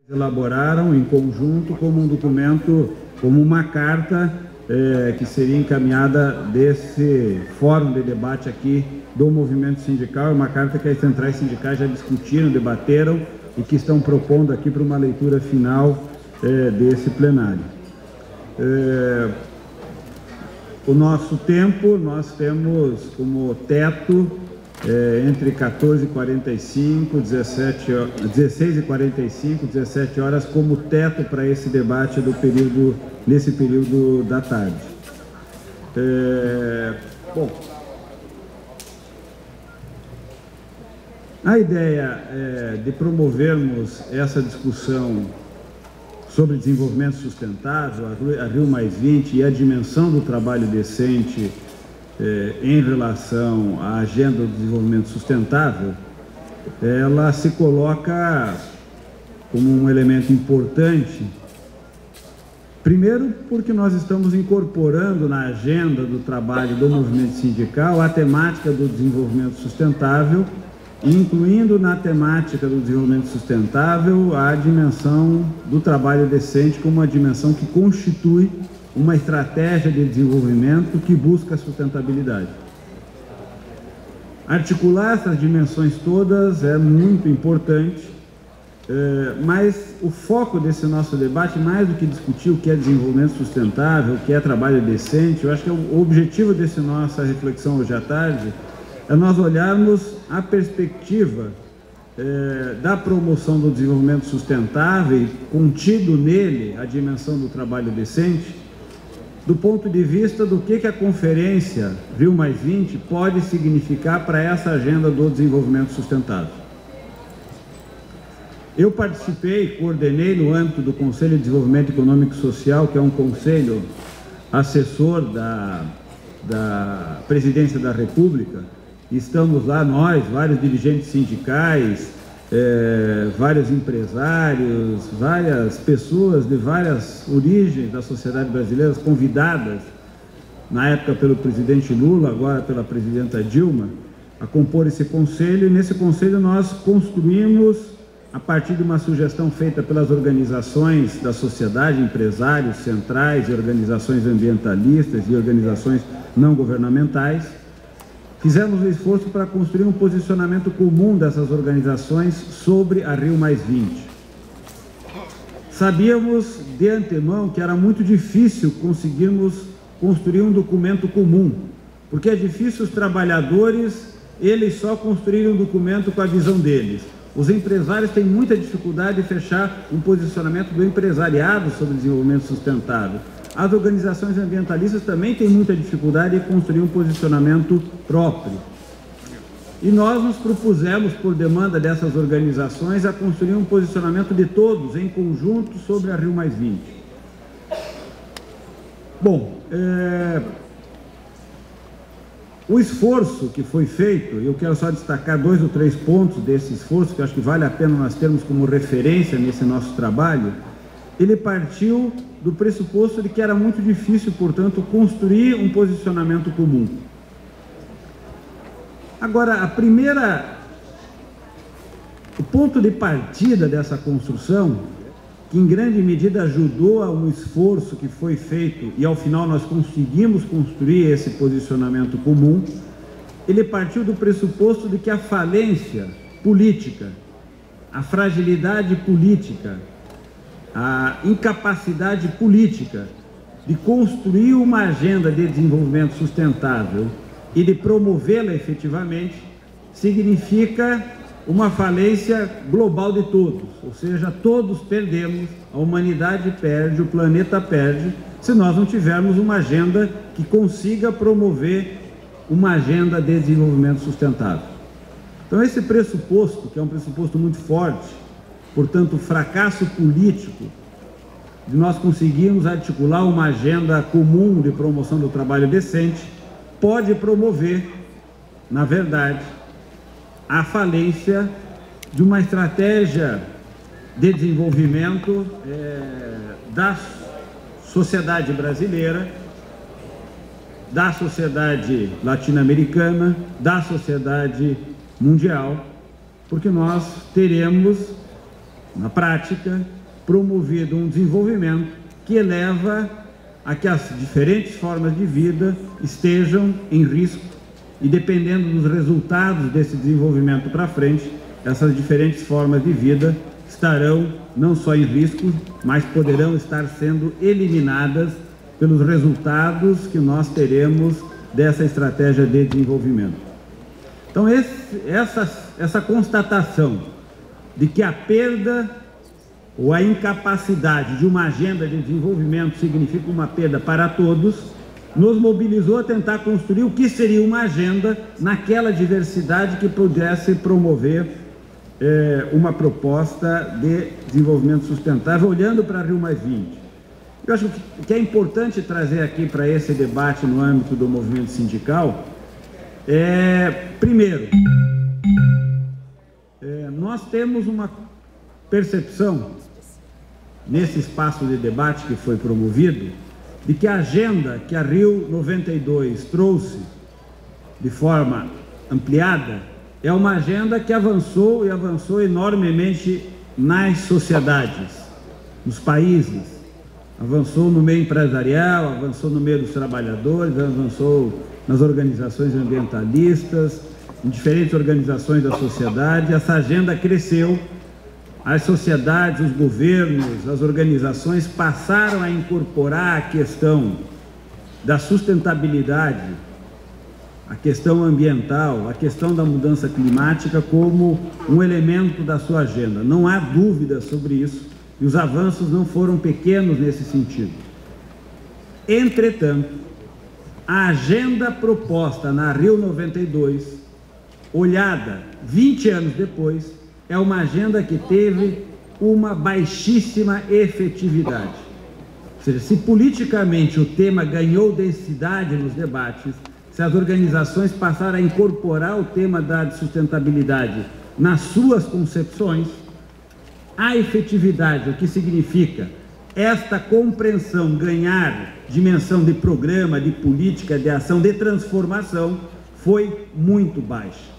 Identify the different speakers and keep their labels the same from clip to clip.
Speaker 1: elaboraram em conjunto como um documento, como uma carta que seria encaminhada desse fórum de debate aqui do movimento sindical. É uma carta que as centrais sindicais já discutiram, debateram e que estão propondo aqui para uma leitura final desse plenário. O nosso tempo, nós temos como teto entre 14h45, 16h45, 17 horas como teto para esse debate nesse período da tarde. Bom, a ideia de promovermos essa discussão sobre desenvolvimento sustentável, a Rio+20 e a dimensão do trabalho decente em relação à agenda do desenvolvimento sustentável, ela se coloca como um elemento importante, primeiro porque nós estamos incorporando na agenda do trabalho do movimento sindical a temática do desenvolvimento sustentável, incluindo na temática do desenvolvimento sustentável a dimensão do trabalho decente como uma dimensão que constitui uma estratégia de desenvolvimento que busca a sustentabilidade. Articular essas dimensões todas é muito importante, mas o foco desse nosso debate, mais do que discutir o que é desenvolvimento sustentável, o que é trabalho decente, eu acho que o objetivo dessa nossa reflexão hoje à tarde é nós olharmos a perspectiva da promoção do desenvolvimento sustentável e contido nele a dimensão do trabalho decente, do ponto de vista do que a Conferência Rio+20 pode significar para essa agenda do desenvolvimento sustentável. Eu participei, coordenei no âmbito do Conselho de Desenvolvimento Econômico e Social, que é um conselho assessor da Presidência da República. Estamos lá nós, vários dirigentes sindicais, vários empresários, várias pessoas de várias origens da sociedade brasileira, convidadas na época pelo presidente Lula, agora pela presidenta Dilma, a compor esse conselho. E nesse conselho nós construímos, a partir de uma sugestão feita pelas organizações da sociedade, empresários, centrais e organizações ambientalistas e organizações não governamentais, fizemos um esforço para construir um posicionamento comum dessas organizações sobre a Rio+20. Sabíamos de antemão que era muito difícil conseguirmos construir um documento comum, porque é difícil os trabalhadores, eles só construírem um documento com a visão deles. Os empresários têm muita dificuldade de fechar um posicionamento do empresariado sobre desenvolvimento sustentável. As organizações ambientalistas também têm muita dificuldade em construir um posicionamento próprio. E nós nos propusemos, por demanda dessas organizações, a construir um posicionamento de todos, em conjunto, sobre a Rio+20. Bom, o esforço que foi feito, eu quero só destacar 2 ou 3 pontos desse esforço, que eu acho que vale a pena nós termos como referência nesse nosso trabalho. Ele partiu do pressuposto de que era muito difícil, portanto, construir um posicionamento comum. Agora, o ponto de partida dessa construção, que em grande medida ajudou a um esforço que foi feito e ao final nós conseguimos construir esse posicionamento comum, ele partiu do pressuposto de que a falência política, a fragilidade política, a incapacidade política de construir uma agenda de desenvolvimento sustentável e de promovê-la efetivamente significa uma falência global de todos, ou seja, todos perdemos, a humanidade perde, o planeta perde, se nós não tivermos uma agenda que consiga promover uma agenda de desenvolvimento sustentável. Então esse pressuposto, que é um pressuposto muito forte, portanto, o fracasso político de nós conseguirmos articular uma agenda comum de promoção do trabalho decente, pode promover, na verdade, a falência de uma estratégia de desenvolvimento da sociedade brasileira, da sociedade latino-americana, da sociedade mundial, porque nós teremos na prática, promovido um desenvolvimento que eleva a que as diferentes formas de vida estejam em risco e, dependendo dos resultados desse desenvolvimento para frente, essas diferentes formas de vida estarão não só em risco, mas poderão estar sendo eliminadas pelos resultados que nós teremos dessa estratégia de desenvolvimento. Então, essa constatação de que a perda ou a incapacidade de uma agenda de desenvolvimento significa uma perda para todos, nos mobilizou a tentar construir o que seria uma agenda naquela diversidade que pudesse promover uma proposta de desenvolvimento sustentável, olhando para Rio+20. Eu acho que é importante trazer aqui para esse debate no âmbito do movimento sindical, primeiro, nós temos uma percepção, nesse espaço de debate que foi promovido, de que a agenda que a Rio92 trouxe de forma ampliada é uma agenda que avançou e avançou enormemente nas sociedades, nos países, avançou no meio empresarial, avançou no meio dos trabalhadores, avançou nas organizações ambientalistas, em diferentes organizações da sociedade. Essa agenda cresceu, as sociedades, os governos, as organizações passaram a incorporar a questão da sustentabilidade, a questão ambiental, a questão da mudança climática como um elemento da sua agenda. Não há dúvida sobre isso e os avanços não foram pequenos nesse sentido. Entretanto, a agenda proposta na Rio92, olhada 20 anos depois, é uma agenda que teve uma baixíssima efetividade. Ou seja, se politicamente o tema ganhou densidade nos debates, se as organizações passaram a incorporar o tema da sustentabilidade nas suas concepções, a efetividade, o que significa esta compreensão ganhar dimensão de programa, de política, de ação, de transformação, foi muito baixa.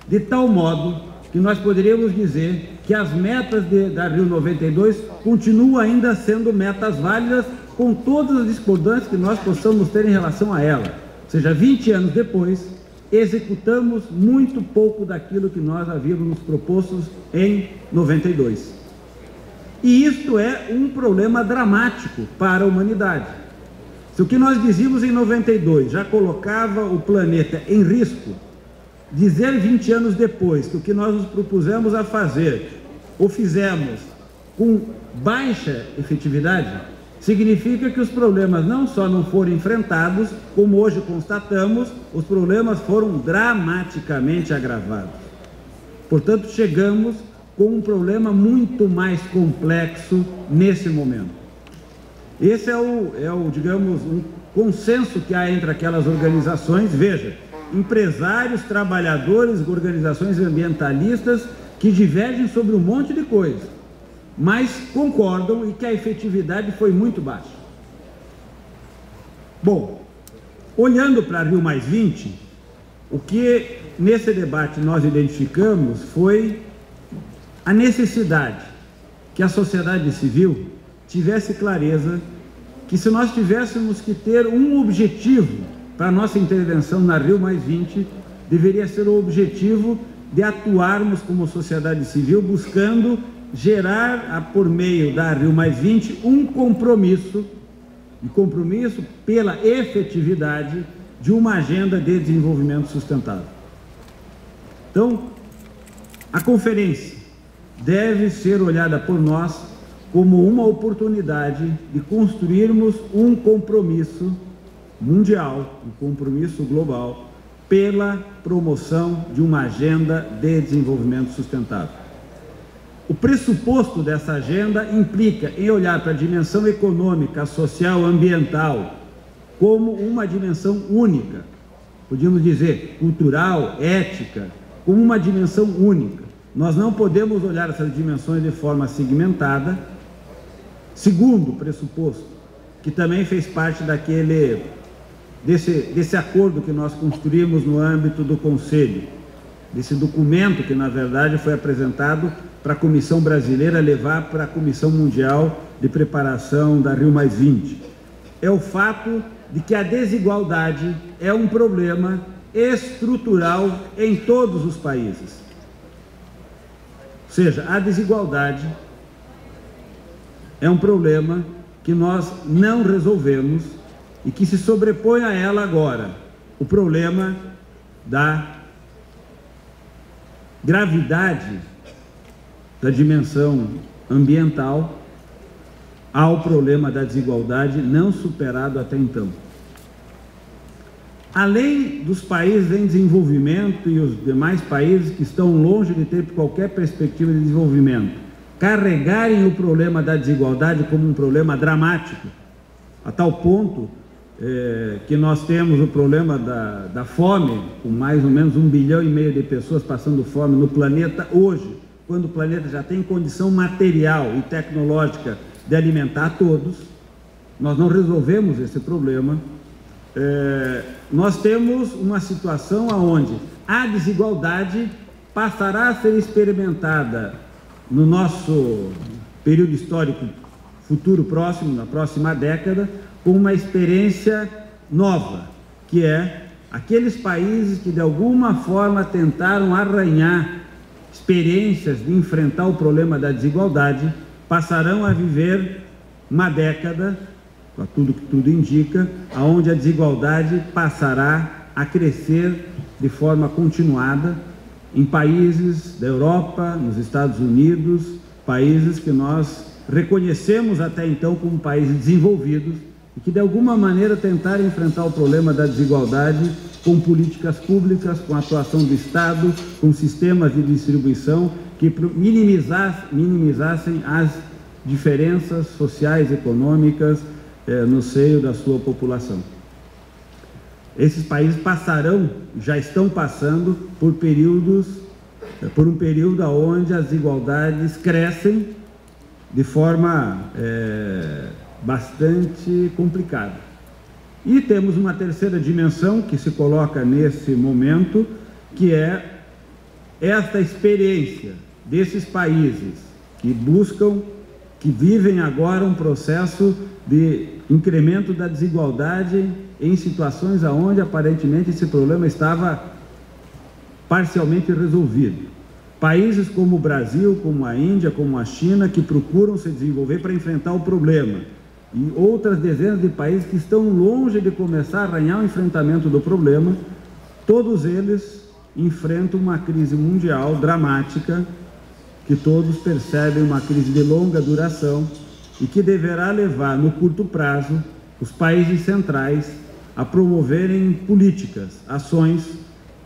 Speaker 1: De tal modo que nós poderíamos dizer que as metas da Rio92 continuam ainda sendo metas válidas, com todas as discordâncias que nós possamos ter em relação a ela. Ou seja, 20 anos depois, executamos muito pouco daquilo que nós havíamos nos propostos em 92. E isto é um problema dramático para a humanidade. Se o que nós dizíamos em 92 já colocava o planeta em risco, dizer 20 anos depois que o que nós nos propusemos a fazer, ou fizemos com baixa efetividade, significa que os problemas não só não foram enfrentados, como hoje constatamos, os problemas foram dramaticamente agravados. Portanto, chegamos com um problema muito mais complexo nesse momento. Esse digamos, um consenso que há entre aquelas organizações. Veja, empresários, trabalhadores, organizações ambientalistas que divergem sobre um monte de coisa, mas concordam e que a efetividade foi muito baixa. Bom, olhando para Rio+20, o que nesse debate nós identificamos foi a necessidade que a sociedade civil tivesse clareza que, se nós tivéssemos que ter um objetivo para a nossa intervenção na Rio+20, deveria ser o objetivo de atuarmos como sociedade civil, buscando gerar, por meio da Rio+20, um compromisso pela efetividade de uma agenda de desenvolvimento sustentável. Então, a conferência deve ser olhada por nós como uma oportunidade de construirmos um compromisso mundial, um compromisso global, pela promoção de uma agenda de desenvolvimento sustentável. O pressuposto dessa agenda implica em olhar para a dimensão econômica, social, ambiental, como uma dimensão única, podíamos dizer cultural, ética, como uma dimensão única. Nós não podemos olhar essas dimensões de forma segmentada. Segundo pressuposto, que também fez parte desse acordo que nós construímos no âmbito do Conselho, desse documento que, na verdade, foi apresentado para a Comissão Brasileira levar para a Comissão Mundial de Preparação da Rio+20. É o fato de que a desigualdade é um problema estrutural em todos os países. Ou seja, a desigualdade é um problema que nós não resolvemos e que se sobrepõe a ela agora o problema da gravidade da dimensão ambiental ao problema da desigualdade não superado até então. Além dos países em desenvolvimento e os demais países que estão longe de ter qualquer perspectiva de desenvolvimento, carregarem o problema da desigualdade como um problema dramático, a tal ponto que nós temos o problema da fome, com mais ou menos 1,5 bilhão de pessoas passando fome no planeta hoje, quando o planeta já tem condição material e tecnológica de alimentar todos. Nós não resolvemos esse problema. Nós temos uma situação onde a desigualdade passará a ser experimentada no nosso período histórico futuro próximo, na próxima década, com uma experiência nova, que é aqueles países que de alguma forma tentaram arranhar experiências de enfrentar o problema da desigualdade, passarão a viver uma década, a tudo que tudo indica, onde a desigualdade passará a crescer de forma continuada em países da Europa, nos Estados Unidos, países que nós reconhecemos até então como países desenvolvidos e que de alguma maneira tentaram enfrentar o problema da desigualdade com políticas públicas, com a atuação do Estado, com sistemas de distribuição que minimizassem as diferenças sociais e econômicas no seio da sua população. Esses países passarão, já estão passando por um período onde as desigualdades crescem de forma bastante complicada. E temos uma terceira dimensão que se coloca nesse momento, que é esta experiência desses países que buscam, que vivem agora um processo de incremento da desigualdade em situações onde aparentemente esse problema estava parcialmente resolvido. Países como o Brasil, como a Índia, como a China, que procuram se desenvolver para enfrentar o problema, e outras dezenas de países que estão longe de começar a arranhar o enfrentamento do problema, todos eles enfrentam uma crise mundial dramática, que todos percebem uma crise de longa duração e que deverá levar, no curto prazo, os países centrais a promoverem políticas, ações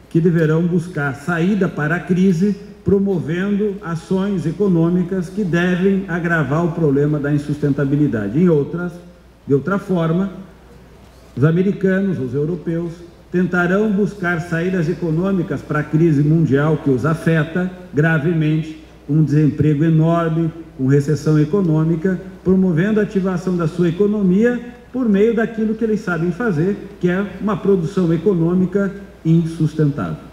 Speaker 1: que deverão buscar saída para a crise, promovendo ações econômicas que devem agravar o problema da insustentabilidade. De outra forma, os americanos, os europeus, tentarão buscar saídas econômicas para a crise mundial que os afeta gravemente, com um desemprego enorme, com recessão econômica, promovendo a ativação da sua economia por meio daquilo que eles sabem fazer, que é uma produção econômica insustentável.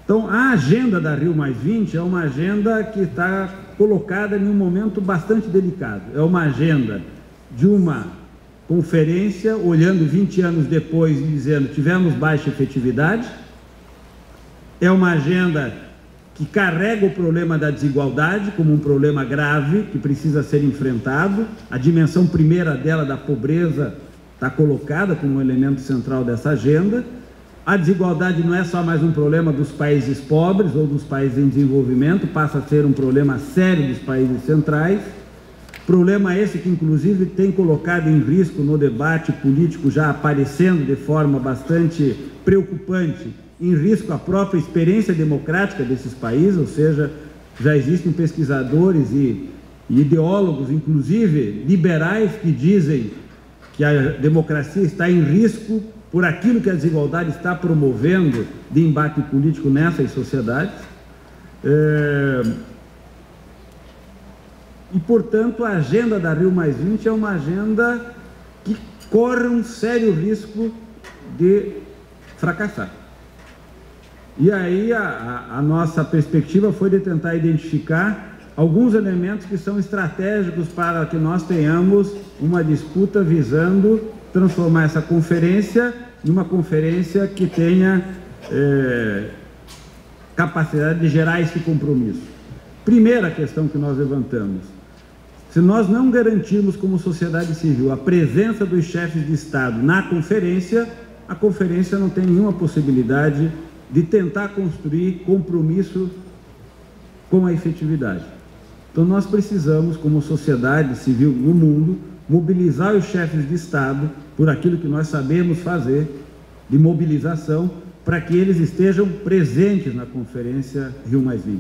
Speaker 1: Então, a agenda da Rio+20 é uma agenda que está colocada em um momento bastante delicado. É uma agenda de uma conferência, olhando 20 anos depois e dizendo tivemos baixa efetividade. É uma agenda que carrega o problema da desigualdade como um problema grave que precisa ser enfrentado. A dimensão primeira dela, da pobreza, está colocada como um elemento central dessa agenda. A desigualdade não é só mais um problema dos países pobres ou dos países em desenvolvimento, passa a ser um problema sério dos países centrais. Problema esse que, inclusive, tem colocado em risco no debate político, já aparecendo de forma bastante preocupante, em risco a própria experiência democrática desses países, ou seja, já existem pesquisadores e ideólogos, inclusive liberais, que dizem que a democracia está em risco por aquilo que a desigualdade está promovendo de embate político nessas sociedades. E, portanto, a agenda da Rio+20 é uma agenda que corre um sério risco de fracassar. E aí a nossa perspectiva foi de tentar identificar alguns elementos que são estratégicos para que nós tenhamos uma disputa visando transformar essa conferência numa conferência que tenha capacidade de gerar esse compromisso. Primeira questão que nós levantamos: se nós não garantirmos como sociedade civil a presença dos chefes de Estado na conferência, a conferência não tem nenhuma possibilidade de tentar construir compromisso com a efetividade. Então nós precisamos, como sociedade civil no mundo, mobilizar os chefes de Estado por aquilo que nós sabemos fazer de mobilização, para que eles estejam presentes na conferência Rio+20.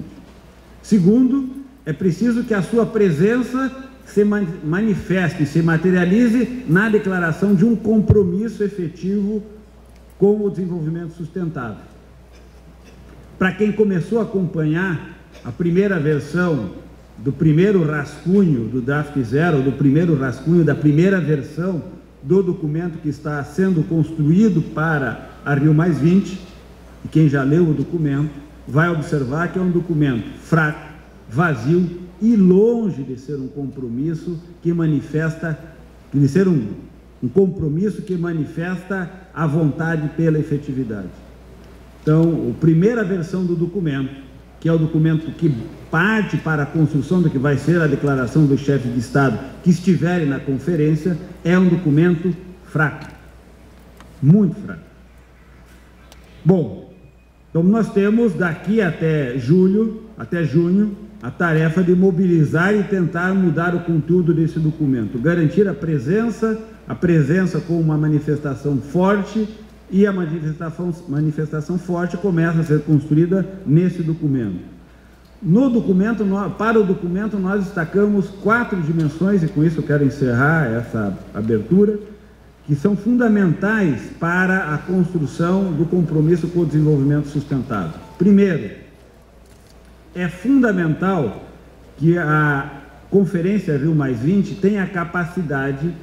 Speaker 1: Segundo, é preciso que a sua presença se manifeste, se materialize na declaração de um compromisso efetivo com o desenvolvimento sustentável. Para quem começou a acompanhar a primeira versão do primeiro rascunho do Draft Zero, do primeiro rascunho da primeira versão do documento que está sendo construído para a Rio+20, e quem já leu o documento vai observar que é um documento fraco, vazio e longe de ser um compromisso que manifesta, de ser um compromisso que manifesta a vontade pela efetividade. Então, a primeira versão do documento, que é o documento que parte para a construção do que vai ser a declaração dos chefes de Estado que estiverem na conferência, é um documento fraco, muito fraco. Bom, então nós temos daqui até junho, a tarefa de mobilizar e tentar mudar o conteúdo desse documento, garantir a presença com uma manifestação forte, e a manifestação forte começa a ser construída nesse documento. No documento, para o documento, nós destacamos 4 dimensões, e com isso eu quero encerrar essa abertura, que são fundamentais para a construção do compromisso com o desenvolvimento sustentável. Primeiro, é fundamental que a Conferência Rio+20 tenha a capacidade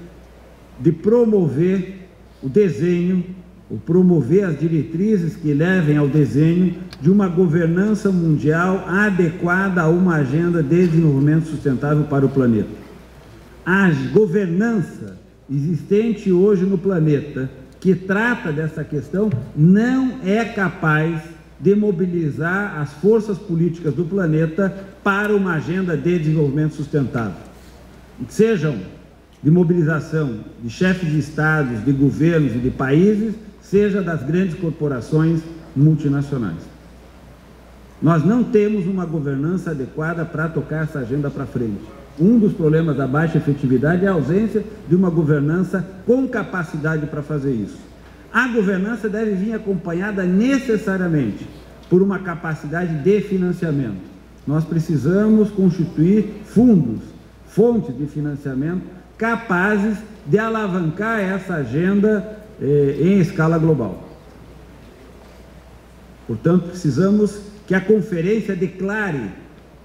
Speaker 1: de promover o desenho, ou promover as diretrizes que levem ao desenho de uma governança mundial adequada a uma agenda de desenvolvimento sustentável para o planeta. A governança existente hoje no planeta, que trata dessa questão, não é capaz de mobilizar as forças políticas do planeta para uma agenda de desenvolvimento sustentável. Sejam de mobilização de chefes de estados, de governos e de países, seja das grandes corporações multinacionais. Nós não temos uma governança adequada para tocar essa agenda para frente. Um dos problemas da baixa efetividade é a ausência de uma governança com capacidade para fazer isso. A governança deve vir acompanhada necessariamente por uma capacidade de financiamento. Nós precisamos constituir fundos, fontes de financiamento capazes de alavancar essa agenda em escala global. Portanto, precisamos que a conferência declare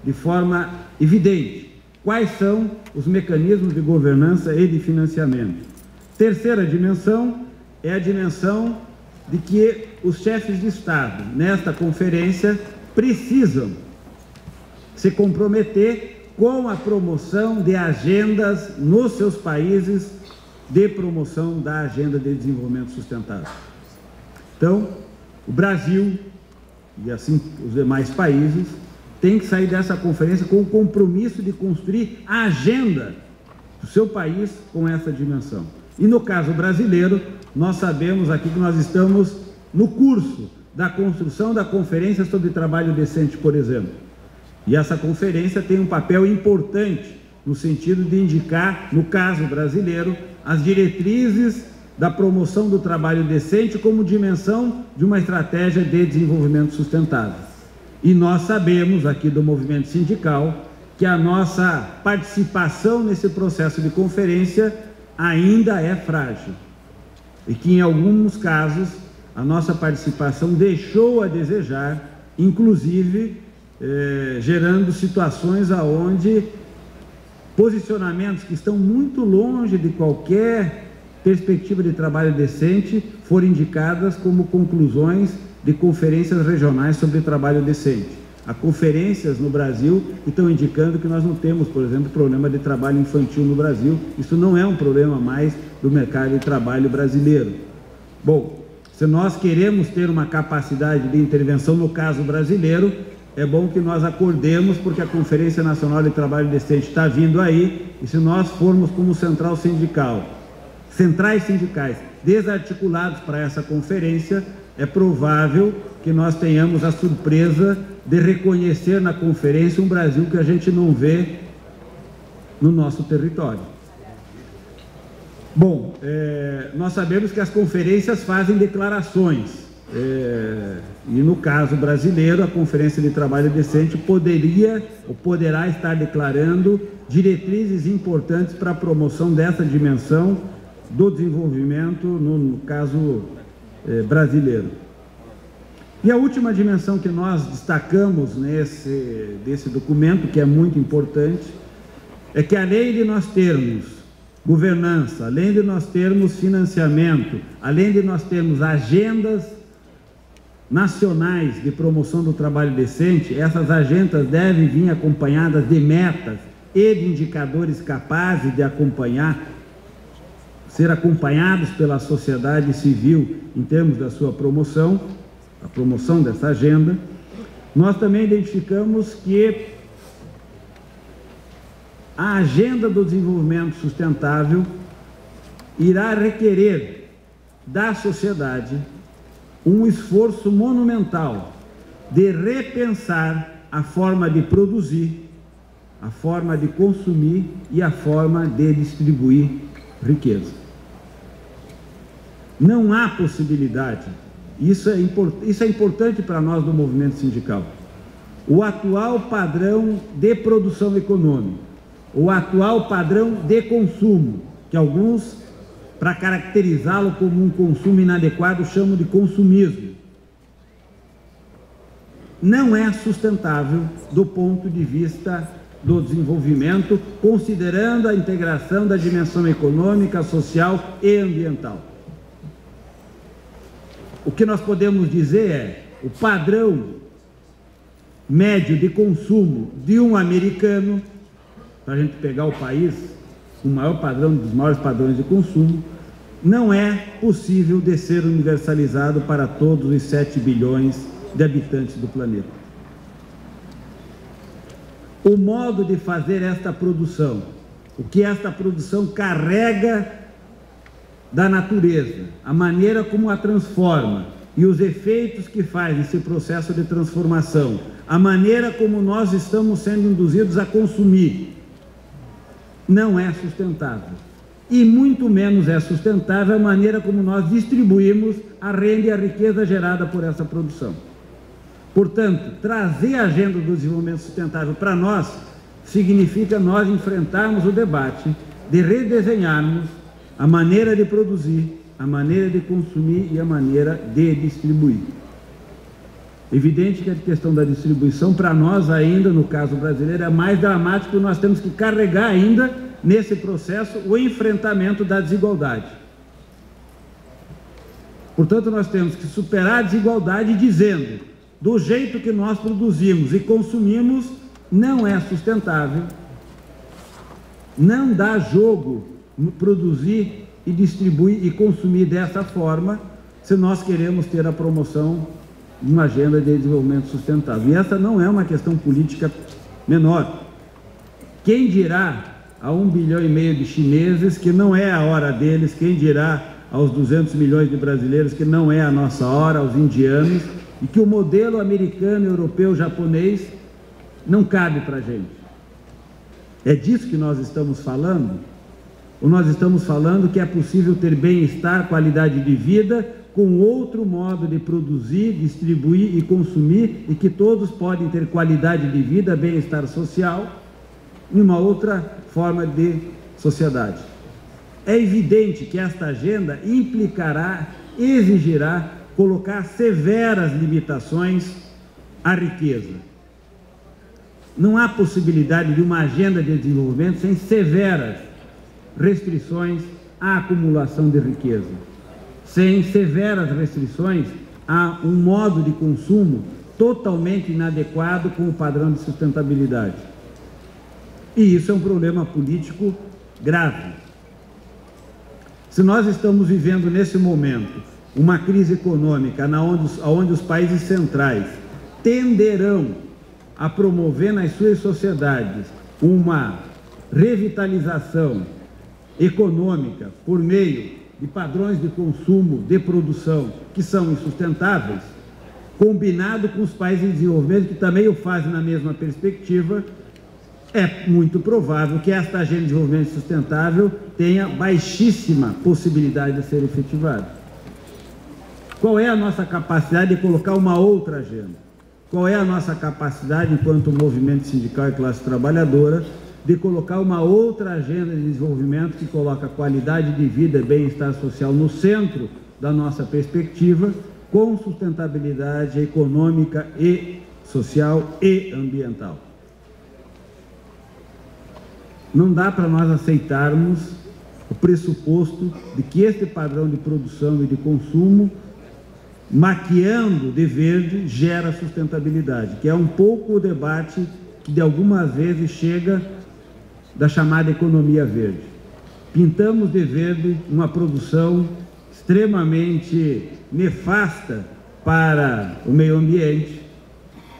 Speaker 1: de forma evidente quais são os mecanismos de governança e de financiamento. Terceira dimensão é a dimensão de que os chefes de Estado, nesta conferência, precisam se comprometer com a promoção de agendas nos seus países de promoção da agenda de desenvolvimento sustentável. Então, o Brasil e assim os demais países têm que sair dessa conferência com o compromisso de construir a agenda do seu país com essa dimensão. E no caso brasileiro, nós sabemos aqui que nós estamos no curso da construção da Conferência sobre Trabalho Decente, por exemplo. E essa conferência tem um papel importante no sentido de indicar, no caso brasileiro, as diretrizes da promoção do trabalho decente como dimensão de uma estratégia de desenvolvimento sustentável. E nós sabemos aqui do movimento sindical que a nossa participação nesse processo de conferência ainda é frágil e que em alguns casos a nossa participação deixou a desejar, inclusive gerando situações aonde posicionamentos que estão muito longe de qualquer perspectiva de trabalho decente foram indicadas como conclusões de conferências regionais sobre trabalho decente. Há conferências no Brasil que estão indicando que nós não temos, por exemplo, problema de trabalho infantil no Brasil. Isso não é um problema mais do mercado de trabalho brasileiro. Bom, se nós queremos ter uma capacidade de intervenção no caso brasileiro, é bom que nós acordemos, porque a Conferência Nacional de Trabalho Decente está vindo aí, e se nós formos como centrais sindicais desarticulados para essa conferência, é provável que nós tenhamos a surpresa de reconhecer na conferência um Brasil que a gente não vê no nosso território. Bom, nós sabemos que as conferências fazem declarações, e no caso brasileiro, a Conferência de Trabalho Decente poderia ou poderá estar declarando diretrizes importantes para a promoção dessa dimensão do desenvolvimento, no caso brasileiro. E a última dimensão que nós destacamos desse documento, que é muito importante, é que além de nós termos governança, além de nós termos financiamento, além de nós termos agendas nacionais de promoção do trabalho decente, essas agendas devem vir acompanhadas de metas e de indicadores capazes de ser acompanhados pela sociedade civil em termos da sua promoção, a promoção dessa agenda. Nós também identificamos que a agenda do desenvolvimento sustentável irá requerer da sociedade um esforço monumental de repensar a forma de produzir, a forma de consumir e a forma de distribuir riqueza. Não há possibilidade, isso é importante para nós do movimento sindical. O atual padrão de produção econômica, o atual padrão de consumo, que alguns, para caracterizá-lo como um consumo inadequado, chamam de consumismo, não é sustentável do ponto de vista do desenvolvimento, considerando a integração da dimensão econômica, social e ambiental. O que nós podemos dizer é o padrão médio de consumo de um americano, para a gente pegar o país com o maior padrão, dos maiores padrões de consumo, não é possível de ser universalizado para todos os 7 bilhões de habitantes do planeta. O modo de fazer esta produção, o que esta produção carrega da natureza, a maneira como a transforma e os efeitos que faz esse processo de transformação, a maneira como nós estamos sendo induzidos a consumir, não é sustentável. E muito menos é sustentável a maneira como nós distribuímos a renda e a riqueza gerada por essa produção. Portanto, trazer a agenda do desenvolvimento sustentável para nós significa nós enfrentarmos o debate de redesenharmos a maneira de produzir, a maneira de consumir e a maneira de distribuir. Evidente que a questão da distribuição, para nós ainda, no caso brasileiro, é mais dramático, porque nós temos que carregar ainda, nesse processo, o enfrentamento da desigualdade. Portanto, nós temos que superar a desigualdade dizendo, do jeito que nós produzimos e consumimos, não é sustentável, não dá jogo no produzir e distribuir e consumir dessa forma, se nós queremos ter a promoção de uma agenda de desenvolvimento sustentável. E essa não é uma questão política menor. Quem dirá a 1,5 bilhão de chineses que não é a hora deles, quem dirá aos 200 milhões de brasileiros que não é a nossa hora, aos indianos, e que o modelo americano, europeu, japonês não cabe para a gente. É disso que nós estamos falando? Ou nós estamos falando que é possível ter bem-estar, qualidade de vida, com outro modo de produzir, distribuir e consumir, e que todos podem ter qualidade de vida, bem-estar social, em uma outra forma de sociedade? É evidente que esta agenda implicará, exigirá, colocar severas limitações à riqueza. Não há possibilidade de uma agenda de desenvolvimento sem severas restrições à acumulação de riqueza, sem severas restrições a um modo de consumo totalmente inadequado com o padrão de sustentabilidade. E isso é um problema político grave. Se nós estamos vivendo nesse momento uma crise econômica onde os países centrais tenderão a promover nas suas sociedades uma revitalização econômica por meio de padrões de consumo, de produção que são insustentáveis, combinado com os países em desenvolvimento que também o fazem na mesma perspectiva, é muito provável que esta agenda de desenvolvimento sustentável tenha baixíssima possibilidade de ser efetivada. Qual é a nossa capacidade de colocar uma outra agenda? Qual é a nossa capacidade, enquanto movimento sindical e classe trabalhadora, de colocar uma outra agenda de desenvolvimento que coloca qualidade de vida e bem-estar social no centro da nossa perspectiva, com sustentabilidade econômica e social e ambiental? Não dá para nós aceitarmos o pressuposto de que este padrão de produção e de consumo, maquiando de verde, gera sustentabilidade, que é um pouco o debate que de algumas vezes chega da chamada economia verde. Pintamos de verde uma produção extremamente nefasta para o meio ambiente,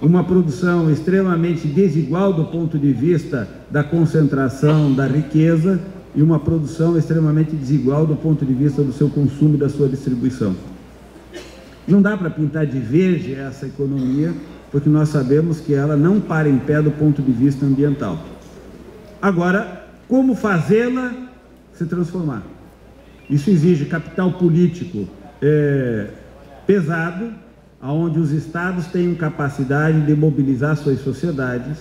Speaker 1: uma produção extremamente desigual do ponto de vista da concentração da riqueza e uma produção extremamente desigual do ponto de vista do seu consumo e da sua distribuição. Não dá para pintar de verde essa economia, porque nós sabemos que ela não para em pé do ponto de vista ambiental. Agora, como fazê-la se transformar? Isso exige capital político pesado, onde os estados tenham capacidade de mobilizar suas sociedades,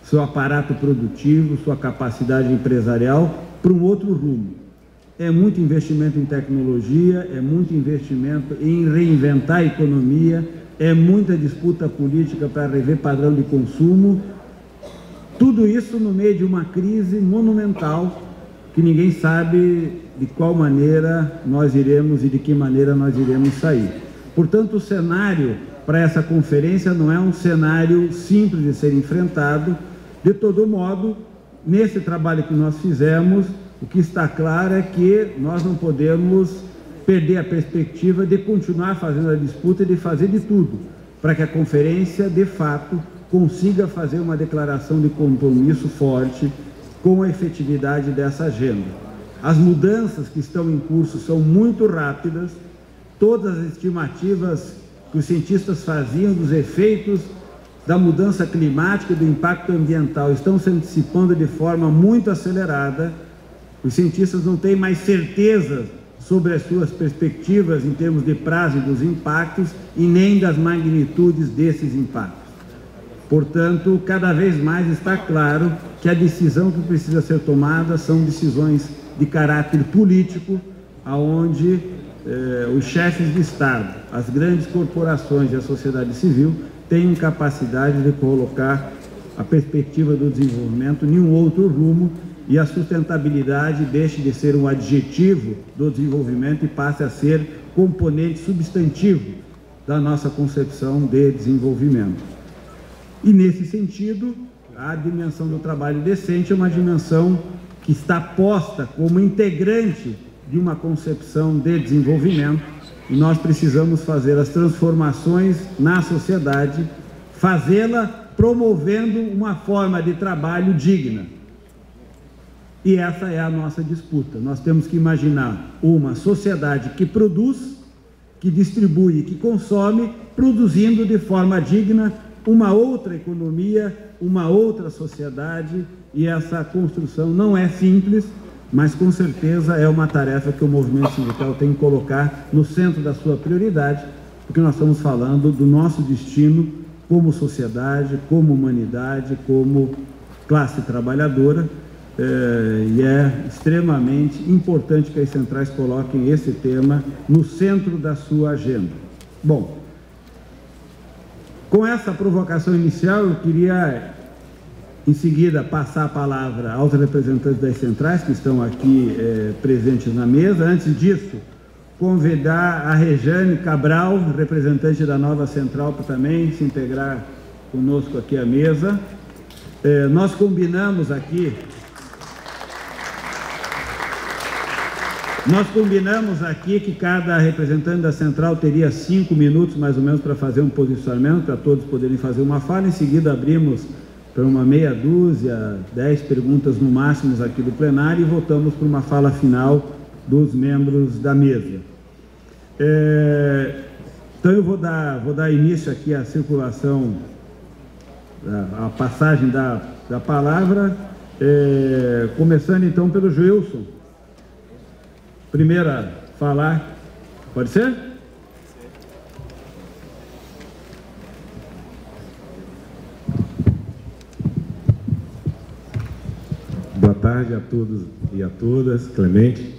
Speaker 1: seu aparato produtivo, sua capacidade empresarial para um outro rumo. É muito investimento em tecnologia, é muito investimento em reinventar a economia, é muita disputa política para rever padrão de consumo. Tudo isso no meio de uma crise monumental que ninguém sabe de qual maneira nós iremos e de que maneira nós iremos sair. Portanto, o cenário para essa conferência não é um cenário simples de ser enfrentado. De todo modo, nesse trabalho que nós fizemos, o que está claro é que nós não podemos perder a perspectiva de continuar fazendo a disputa e de fazer de tudo para que a conferência, de fato, consiga fazer uma declaração de compromisso forte com a efetividade dessa agenda. As mudanças que estão em curso são muito rápidas, todas as estimativas que os cientistas faziam dos efeitos da mudança climática e do impacto ambiental estão se antecipando de forma muito acelerada. Os cientistas não têm mais certeza sobre as suas perspectivas em termos de prazo e dos impactos e nem das magnitudes desses impactos. Portanto, cada vez mais está claro que a decisão que precisa ser tomada são decisões de caráter político, aonde os chefes de Estado, as grandes corporações e a sociedade civil têm capacidade de colocar a perspectiva do desenvolvimento em um outro rumo e a sustentabilidade deixe de ser um adjetivo do desenvolvimento e passe a ser componente substantivo da nossa concepção de desenvolvimento. E, nesse sentido, a dimensão do trabalho decente é uma dimensão que está posta como integrante de uma concepção de desenvolvimento e nós precisamos fazer as transformações na sociedade, fazê-la promovendo uma forma de trabalho digna. E essa é a nossa disputa. Nós temos que imaginar uma sociedade que produz, que distribui, que consome, produzindo de forma digna uma outra economia, uma outra sociedade, e essa construção não é simples, mas com certeza é uma tarefa que o movimento sindical tem que colocar no centro da sua prioridade, porque nós estamos falando do nosso destino como sociedade, como humanidade, como classe trabalhadora, e é extremamente importante que as centrais coloquem esse tema no centro da sua agenda. Bom, com essa provocação inicial, eu queria, em seguida, passar a palavra aos representantes das centrais que estão aqui presentes na mesa. Antes disso, convidar a Rejane Cabral, representante da nova central, para também se integrar conosco aqui à mesa. Nós combinamos aqui que cada representante da central teria 5 minutos, mais ou menos, para fazer um posicionamento, para todos poderem fazer uma fala. Em seguida, abrimos para uma meia dúzia, 10 perguntas no máximo aqui do plenário, e voltamos para uma fala final dos membros da mesa. Então eu vou dar início aqui à circulação, a passagem da palavra, começando então pelo Joilson. Primeiro a falar, pode ser?
Speaker 2: Boa tarde a todos e a todas. Clemente.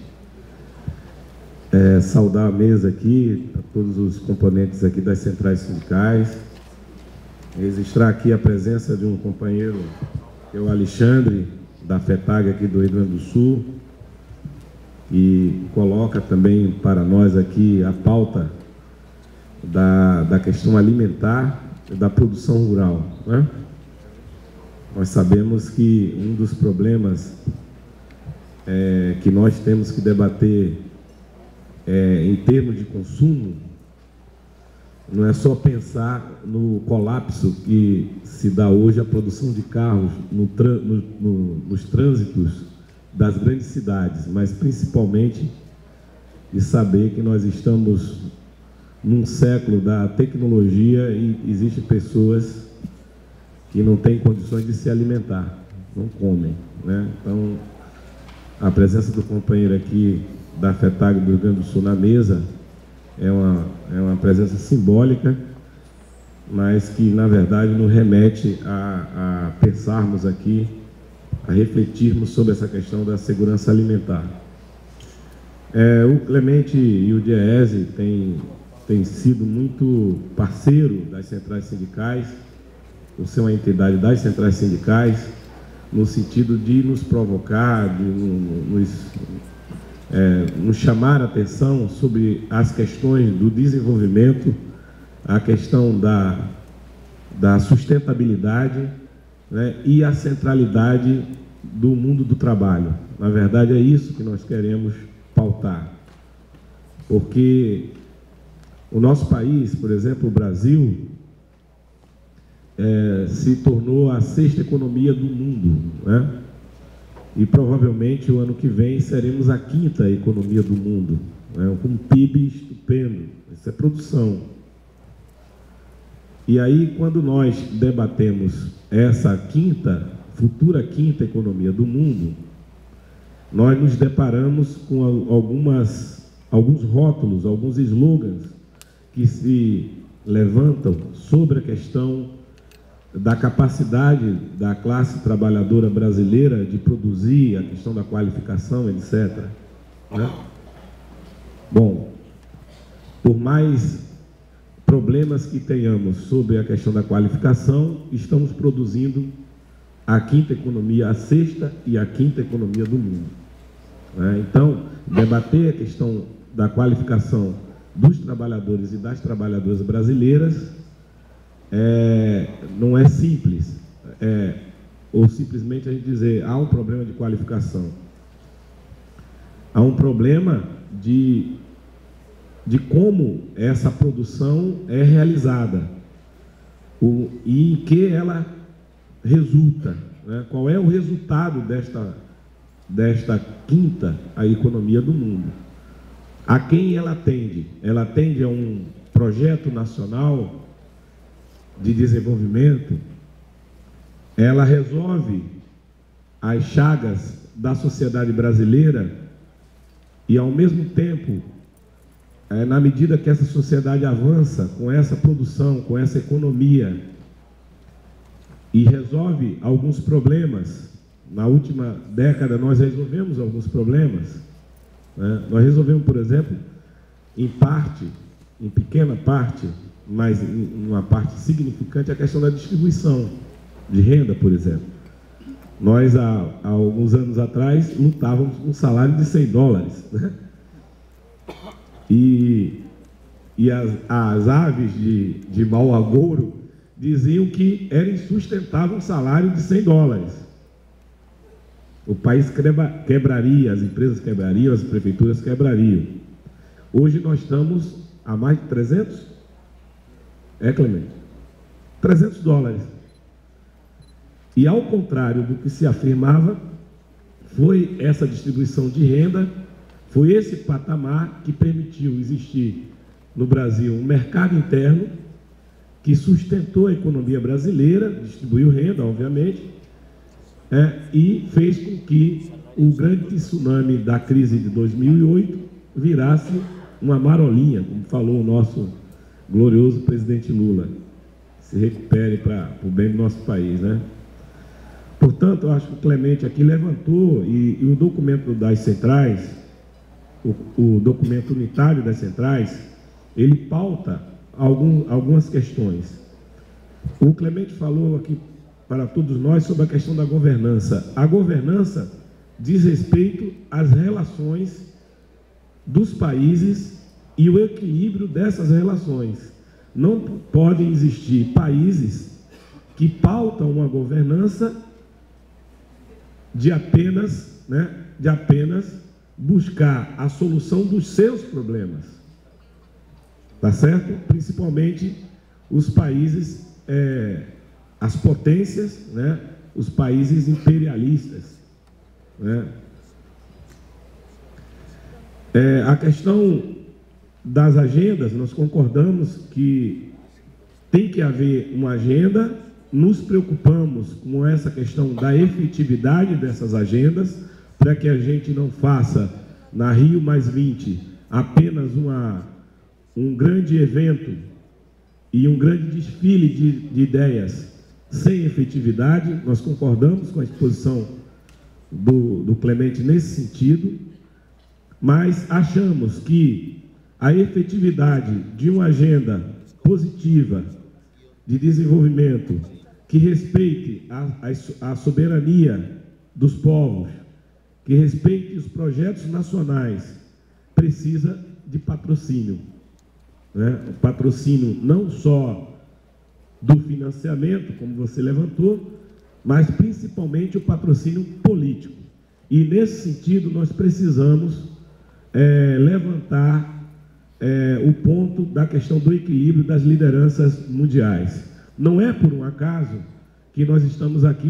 Speaker 2: Saudar a mesa aqui, a todos os componentes aqui das centrais sindicais. Registrar aqui a presença de um companheiro, que é o Alexandre, da FETAG aqui do Rio Grande do Sul, e coloca também para nós aqui a pauta da questão alimentar e da produção rural, né? Nós sabemos que um dos problemas que nós temos que debater em termos de consumo não é só pensar no colapso que se dá hoje a produção de carros nos trânsitos das grandes cidades, mas principalmente de saber que nós estamos num século da tecnologia e existem pessoas que não têm condições de se alimentar, não comem, né? Então, a presença do companheiro aqui da FETAG do Rio Grande do Sul na mesa é uma presença simbólica, mas que, na verdade, nos remete a pensarmos aqui, a refletirmos sobre essa questão da segurança alimentar. O Clemente e o Diese têm sido muito parceiro das centrais sindicais, por ser uma entidade das centrais sindicais, no sentido de nos provocar, de nos chamar a atenção sobre as questões do desenvolvimento, a questão da sustentabilidade, né, e a centralidade do mundo do trabalho. Na verdade, é isso que nós queremos pautar. Porque o nosso país, por exemplo, o Brasil, se tornou a 6ª economia do mundo, né? E provavelmente o ano que vem seremos a 5ª economia do mundo, né? Com um PIB estupendo. Isso é produção. E aí, quando nós debatemos essa futura 5ª economia do mundo, nós nos deparamos com alguns rótulos, alguns slogans que se levantam sobre a questão da capacidade da classe trabalhadora brasileira de produzir, a questão da qualificação, etc., né? Bom, por mais problemas que tenhamos sobre a questão da qualificação, estamos produzindo a 5ª economia, a 6ª e a 5ª economia do mundo, né? Então, debater a questão da qualificação dos trabalhadores e das trabalhadoras brasileiras não é simples, ou simplesmente a gente dizer, há um problema de qualificação. Há um problema de como essa produção é realizada, e em que ela resulta, né? Qual é o resultado desta 5ª a economia do mundo? A quem ela atende? Ela atende a um projeto nacional de desenvolvimento? Ela resolve as chagas da sociedade brasileira e, ao mesmo tempo, na medida que essa sociedade avança com essa produção, com essa economia, e resolve alguns problemas. Na última década nós resolvemos alguns problemas, né? Nós resolvemos, por exemplo, em pequena parte, mas em uma parte significante, a questão da distribuição de renda, por exemplo. Nós, há alguns anos atrás, lutávamos com um salário de $100, né? E as aves de mau agouro diziam que era insustentável um salário de $100. O país quebraria, as empresas quebrariam, as prefeituras quebrariam. Hoje nós estamos a mais de 300? Clemente? $300. E ao contrário do que se afirmava, foi essa distribuição de renda, foi esse patamar que permitiu existir no Brasil um mercado interno que sustentou a economia brasileira, distribuiu renda, obviamente, e fez com que o grande tsunami da crise de 2008 virasse uma marolinha, como falou o nosso glorioso presidente Lula. Se recupere para o bem do nosso país, né? Portanto, eu acho que o Clemente aqui levantou, e o documento das centrais, o documento unitário das centrais, ele pauta algumas questões. O Clemente falou aqui para todos nós sobre a questão da governança. A governança diz respeito às relações dos países e o equilíbrio dessas relações. Não podem existir países que pautam uma governança de apenas buscar a solução dos seus problemas. Tá certo? Principalmente os países, as potências, né? Os países imperialistas, né? A questão das agendas, nós concordamos que tem que haver uma agenda, nos preocupamos com essa questão da efetividade dessas agendas, para que a gente não faça na Rio+20 apenas um grande evento e um grande desfile de ideias sem efetividade. Nós concordamos com a exposição do Clemente nesse sentido, mas achamos que a efetividade de uma agenda positiva de desenvolvimento que respeite a soberania dos povos, que respeite os projetos nacionais, precisa de patrocínio, né? O patrocínio não só do financiamento, como você levantou, mas principalmente o patrocínio político. E nesse sentido nós precisamos levantar o ponto da questão do equilíbrio das lideranças mundiais. Não é por um acaso que nós estamos aqui